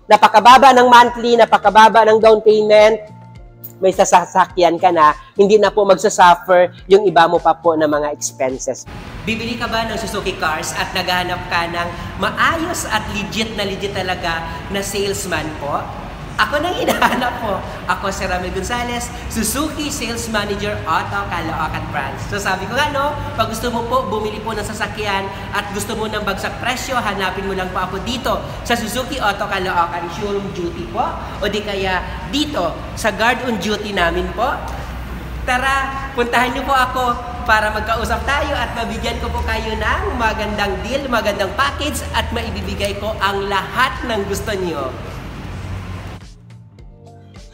napakababa ng monthly, napakababa ng down payment, may sasakyan ka na, hindi na po magsasuffer yung iba mo pa po na mga expenses. Bibili ka ba ng Suzuki cars at naghahanap ka ng maayos at legit talaga na salesman po? Ako nang hinahanap po. Ako si Ramel Gonzales, Suzuki Sales Manager Auto Caloocan Branch. So sabi ko nga no, pag gusto mo po bumili po ng sasakyan at gusto mo ng bagsak presyo, hanapin mo lang po ako dito sa Suzuki Auto Caloocan Showroom Duty po o di kaya dito sa Guard on Duty namin po. Tara, puntahan niyo po ako para magkausap tayo at mabigyan ko po kayo ng magandang deal, magandang package at maibibigay ko ang lahat ng gusto niyo.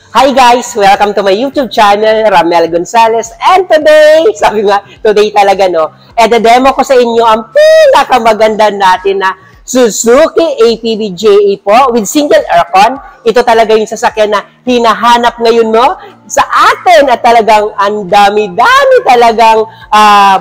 Hi guys! Welcome to my YouTube channel, Ramel Gonzales. And today, sabi nga, today talaga no, demo ko sa inyo ang pinakamaganda natin na Suzuki APB JA po with single aircon. Ito talaga yung sasakyan na hinahanap ngayon no, sa atin at talagang ang dami-dami talagang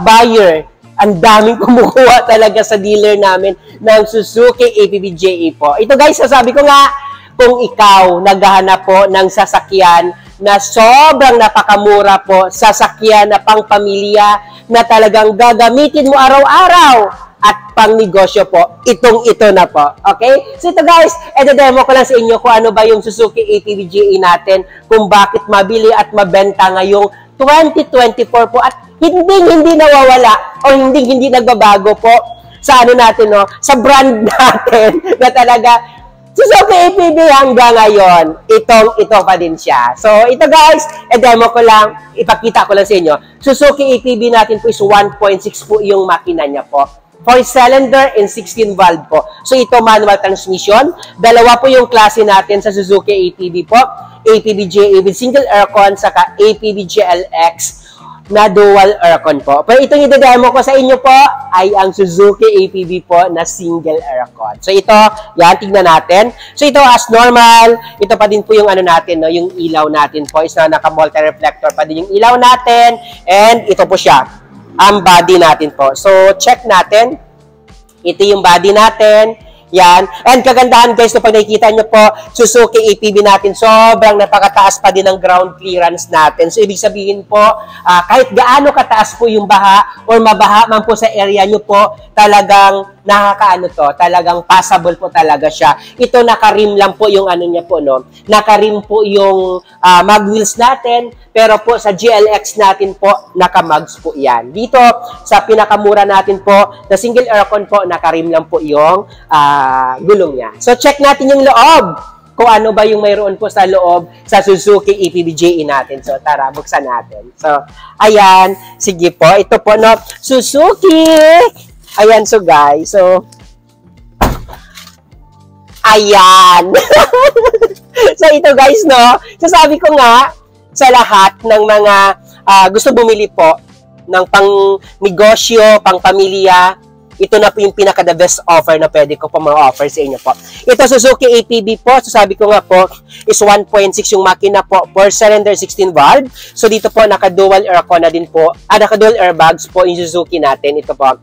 buyer. Ang daming kumukuha talaga sa dealer namin ng Suzuki APB JA po. Ito guys, sasabi ko nga, kung ikaw naghahanap po ng sasakyan na sobrang napakamura po, sasakyan na pang pamilya na talagang gagamitin mo araw-araw at pang negosyo po, ito na po. Okay? So ito guys, demo ko lang sa inyo kung ano ba yung Suzuki ATV GE natin, kung bakit mabili at mabenta ngayong 2024 po at hindi nawawala o hindi nagbabago po sa ano natin, no, sa brand natin na talaga Suzuki APB hanggang ngayon, ito pa din siya. So, ito guys, demo ko lang, ipakita ko lang sa inyo. Suzuki APB natin po is 1.6 po yung makina niya po. 4-cylinder and 16 valve po. So, ito manual transmission. Dalawa po yung klase natin sa Suzuki APB po. APB JA with single aircon, saka APB GLX na dual aircon po. Pero itong i-demo ko sa inyo po ay ang Suzuki APB po na single aircon. So ito, yan, tignan natin. So ito as normal, ito pa din po yung ano natin, no, yung ilaw natin po is na naka-multi-reflector pa din yung ilaw natin. And ito po siya, ang body natin po. So check natin. Ito yung body natin. Yan. And kagandahan guys, no, pag nakikita nyo po, Suzuki APB natin, sobrang napakataas pa din ang ground clearance natin. So, ibig sabihin po, kahit gaano kataas po yung baha or mabaha man po sa area nyo po, talagang nakakaano to, talagang passable po talaga siya. Ito naka-rim lang po yung ano niya po, no? Naka-rim po yung mag wheels natin, pero po sa GLX natin po, naka-mags po yan. Dito, sa pinakamura natin po, na single aircon po, naka-rim lang po yung gulong niya. So, check natin yung loob. Kung ano ba yung mayroon po sa loob sa Suzuki APB JE natin. So, tara, buksan natin. So, ayan. Sige po. Ito po, no? Suzuki! Ayan, so guys. So, ayan. So, ito guys, no? So, sabi ko nga, sa lahat ng mga gusto bumili po ng pang-negosyo, pang-pamilya, ito na po yung pinaka-the best offer na pwede ko po ma-offer sa inyo po. Ito Suzuki APB po, so sabi ko nga po, is 1.6 yung makina po, 4-cylinder 16 valve. So dito po, naka-dual aircon na din po, naka-dual airbags po yung Suzuki natin. Ito po,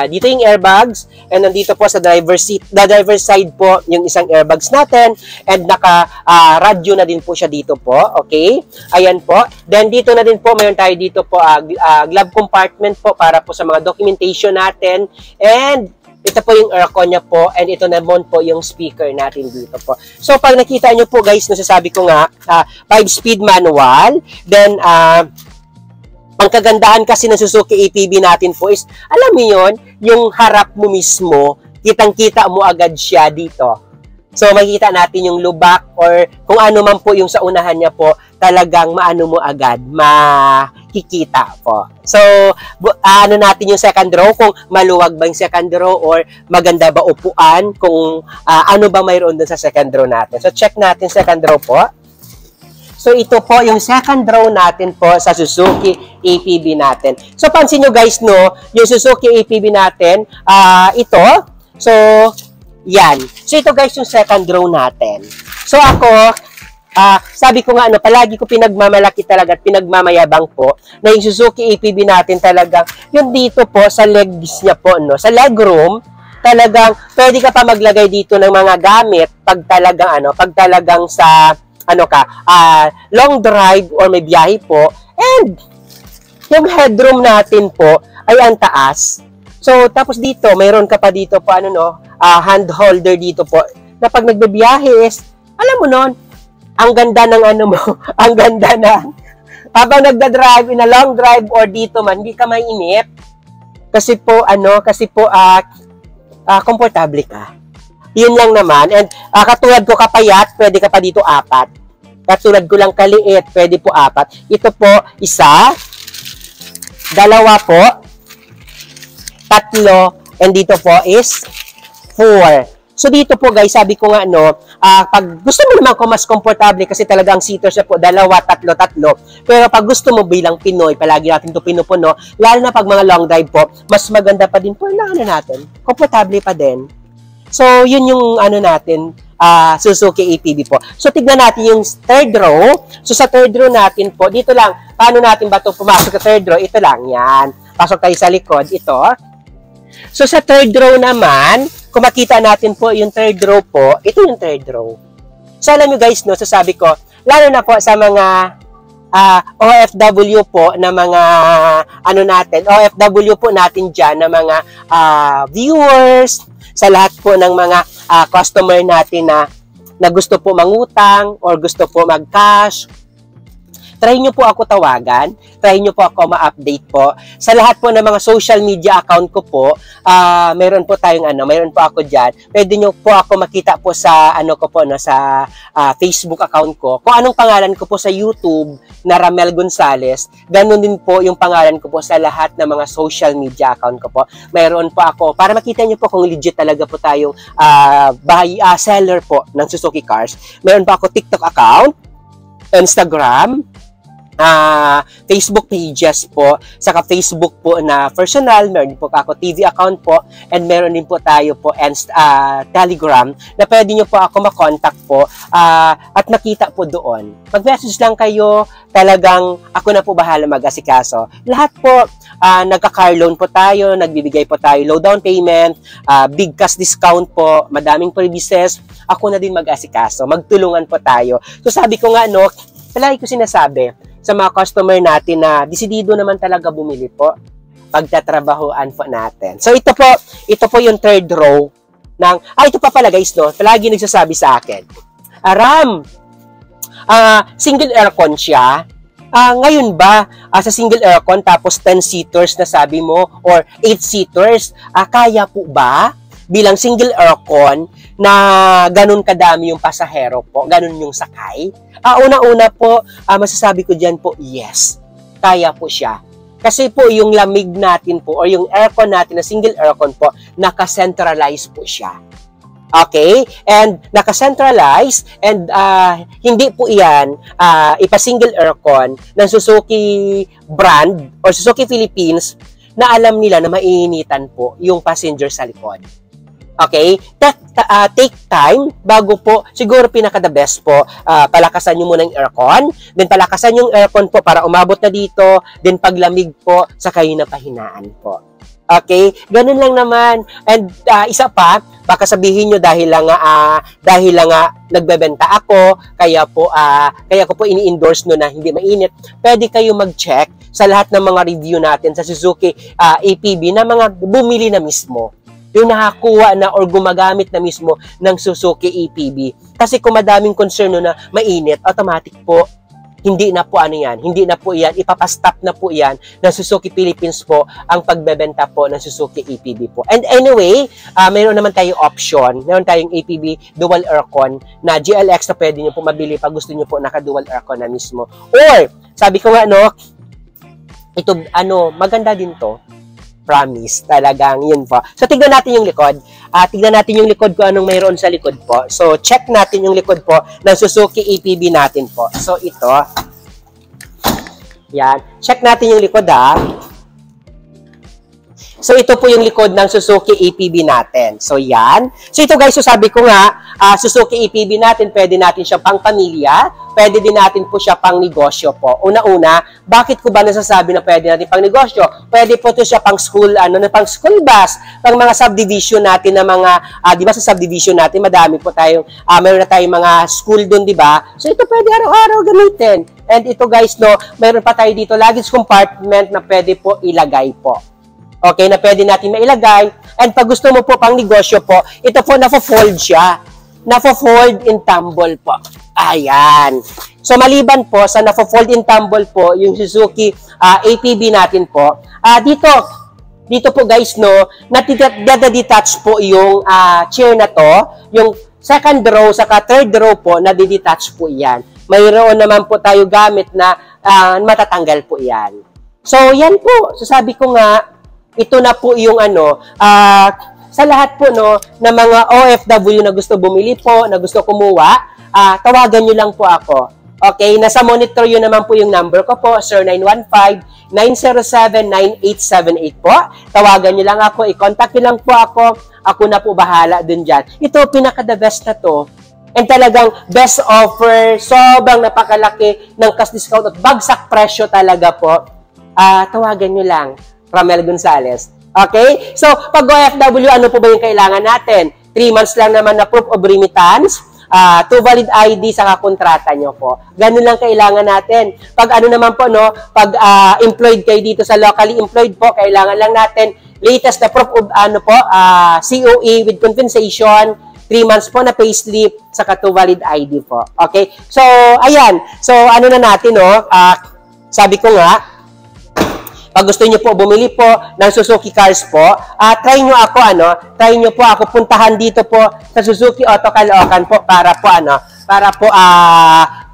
dito yung airbags, and nandito po sa driver seat, the driver side po, yung isang airbags natin, and naka-radio na din po siya dito po, okay? Ayan po. Then dito na din po, mayroon tayo dito po, glove compartment po, para po sa mga documentation natin. And ito po yung aircon niya po, and ito naman po yung speaker natin dito po. So, pag nakita nyo po guys, nasasabi ko nga, 5-speed manual, then, ang kagandahan kasi ng Suzuki APB natin po is, alam mo yun, yung harap mo mismo, kitang-kita mo agad siya dito. So, makikita natin yung lubak or kung ano man po yung sa unahan niya po, talagang maano mo agad, makikita po. So, ano natin yung second row, kung maluwag ba yung second row or maganda ba upuan, kung ano ba mayroon dun sa second row natin. So, check natin second row po. So, ito po yung second row natin po sa Suzuki APB natin. So, pansin nyo guys, no, yung Suzuki APB natin, ito, so, yan. So, ito guys yung second row natin. So, ako, sabi ko nga, palagi ko pinagmamalaki talaga at pinagmamayabang po na yung Suzuki APB natin talaga, yung dito po sa legs niya po, no, sa legroom, talagang pwede ka pa maglagay dito ng mga gamit pag talagang sa long drive or may biyahe po. And yung headroom natin po ay ang taas. So, tapos dito, mayroon ka pa dito po, hand holder dito po, na pag nagbibiyahe is, alam mo nun, ang ganda ng ang ganda na, habang nagda-drive, in a long drive or dito man, hindi ka mainip. Kasi po, komportable ka. Yun lang naman. And katulad ko kapayat, pwede ka pa dito 4. Katulad ko lang kaliit, pwede po 4. Ito po, 1, 2 po, 3, and dito po is 4. So dito po guys, sabi ko nga pag gusto mo naman ko mas komportable kasi talagang seaters na po 2, 3. Pero pag gusto mo bilang Pinoy, palagi natin ito pinupuno, lalo na pag mga long drive po, mas maganda pa din po na natin. Komportable pa din. So yun yung natin, Suzuki APB po. So tignan natin yung third row. So sa third row natin po, dito lang, paano natin ba ito pumasok sa third row? Ito lang, yan. Pasok tayo sa likod, ito. So, sa third row naman, kung makita natin po yung third row po, ito yung third row. So, alam nyo guys, sasabi ko, lalo na po sa mga OFW po na mga, OFW po natin dyan na mga viewers, sa lahat po ng mga customer natin na gusto po mangutang or gusto po mag-cash, try nyo po ako tawagan, try nyo po ako ma-update po. Sa lahat po ng mga social media account ko po, meron po ako dyan. Pwede nyo po ako makita po sa, sa Facebook account ko. Kung anong pangalan ko po sa YouTube na Ramel Gonzales, ganun din po yung pangalan ko po sa lahat ng mga social media account ko po. Meron po ako, para makita nyo po kung legit talaga po tayong seller po ng Suzuki Cars. Meron po ako TikTok account, Instagram, Facebook pages po, saka Facebook po na personal, meron din po ako TV account po, and meron din po tayo po Telegram na pwede nyo po ako makontak po at makita po doon. Mag-message lang kayo, talagang ako na po bahala mag-asikaso. Lahat po, nagka-car loan po tayo, nagbibigay po tayo low down payment, big cash discount po, madaming services, ako na din mag-asikaso, magtulungan po tayo. So sabi ko nga palagi ko sinasabi, sa mga customer natin na desidido naman talaga bumili po, pagtatrabahoan po natin. So ito po yung third row ng, ito pa pala guys, palagi nagsasabi sa akin, Ram, single aircon siya, ngayon ba, sa single aircon tapos 10-seaters na sabi mo, or 8-seaters, kaya po ba? Bilang single aircon na ganun kadami yung pasahero po, ganun yung sakay. Una-una po, masasabi ko dyan po, yes, kaya po siya. Kasi po yung lamig natin po, or yung aircon natin na single aircon po, naka-centralize po siya. Okay? And naka-centralize, and hindi po yan ipa-single aircon ng Suzuki brand or Suzuki Philippines na alam nila na maiinitan po yung passenger sa likod. Okay? Take time bago po, siguro pinaka-the best po, palakasan nyo muna yung aircon, then palakasan yung aircon po para umabot na dito, then paglamig po, sa kayo na pahinaan po. Okay? Ganun lang naman. And isa pa, baka sabihin nyo dahil lang nagbebenta ako, kaya ko po ini-endorse na hindi mainit, pwede kayo mag-check sa lahat ng mga review natin sa Suzuki APB na mga bumili na mismo. Yung nakakuha na or gumagamit na mismo ng Suzuki APB. Kasi kung madaming concern na mainit, automatic po, hindi na po hindi na po yan, ipapastop na po yan ng Suzuki Philippines po ang pagbebenta po ng Suzuki APB po. And anyway, mayroon naman tayong option, mayroon tayong APB dual aircon na GLX na pwede nyo po mabili pag gusto nyo po naka-dual aircon na mismo. Or, sabi ko nga ito, maganda din to. Promise, talagang yun po. So, tignan natin yung likod. Tignan natin yung likod ko anong mayroon sa likod po. So, check natin yung likod po ng Suzuki APB natin po. So, ito. Yan. Check natin yung likod So, ito po yung likod ng Suzuki APB natin. So, yan. So, ito guys, so sabi ko nga, Suzuki EPV natin, pwede natin siya pang pamilya, pwede din natin po siya pang negosyo po. Una-una, bakit ko ba nasasabi na pwede natin pang negosyo? Pwede po ito siya pang school, pang school bus, pang mga subdivision natin na mga, di ba sa subdivision natin, madami po tayong, meron na tayong mga school doon, di ba? So ito pwede araw-araw gamitin. And ito guys, no, mayroon pa tayo dito luggage compartment na pwede po ilagay po. Okay, na pwede natin mailagay. And pag gusto mo po pang negosyo po, ito po nafo-fold siya. Nafo-fold in tumble po. Ayan. So maliban po sa nafo-fold in tumble po, yung Suzuki APB natin po, dito po guys, no, natidetach po yung chair na to, yung second row, saka third row po, nadidetach po yan. Mayroon naman po tayo gamit na matatanggal po yan. So yan po, sasabi ko nga, ito na po yung sa lahat po no, na mga OFW na gusto bumili po, na gusto kumuha, tawagan nyo lang po ako. Okay, nasa monitor yun naman po yung number ko po, Sir 915-907-9878 po. Tawagan nyo lang ako, i-contact nyo lang po ako na po bahala dun dyan. Ito, pinaka-the best na to. And talagang best offer, sobrang napakalaki ng cash discount at bagsak presyo talaga po. Tawagan nyo lang. Ramel Gonzales. Okay? So, pag OFW, ano po ba yung kailangan natin? 3 months lang naman na proof of remittance, 2 valid ID sa kontrata nyo po. Ganun lang kailangan natin. Pag ano naman po, no, pag employed kayo dito sa locally employed po, kailangan lang natin latest na proof of COE with compensation, 3 months po na payslip, saka 2 valid ID po. Okay? So, ayan. So, ano na natin, no? Sabi ko nga, pag gusto niyo po bumili po ng Suzuki cars po, try nyo ako, puntahan dito po sa Suzuki Auto Caloocan po para po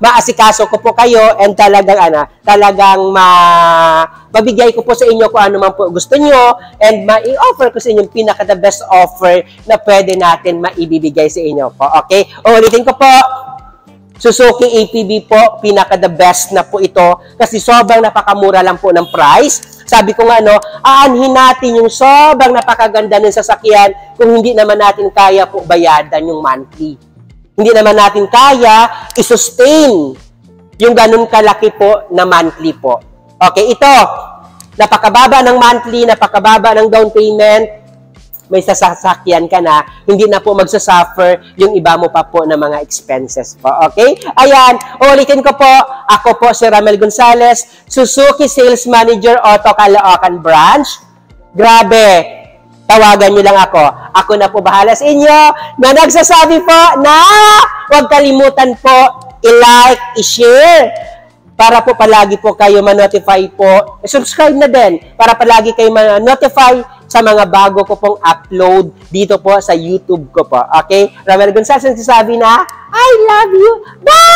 maasikaso ko po kayo and talagang mabigay ko po sa inyo kung ano man po gusto nyo and ma-i-offer ko sa inyo yung pinaka-the best offer na pwede natin maibibigay sa inyo po. Okay? Ulitin ko po, Suzuki APB po, pinaka-the best na po ito kasi sobrang napakamura lang po ng price. Sabi ko nga, aanhin natin yung sobrang napakaganda ng sasakyan kung hindi naman natin kaya po bayadan yung monthly. Hindi naman natin kaya i-sustain yung ganun kalaki po na monthly po. Okay, ito, napakababa ng monthly, napakababa ng down payment, may sasakyan ka na, hindi na po magsasuffer yung iba mo pa po na mga expenses po. Okay? Ayan, ulitin ko po, ako po si Ramel Gonzales, Suzuki Sales Manager Auto Caloocan Branch. Grabe, tawagan nyo lang ako. Ako na po bahala sa inyo na nagsasabi po na huwag kalimutan po i-like, i-share para po palagi po kayo ma-notify po. Subscribe na din para palagi kayo ma-notify sa mga bago ko pong upload dito po sa YouTube ko po. Okay? Ramel Gonzales nagsasabi na, I love you. Bye!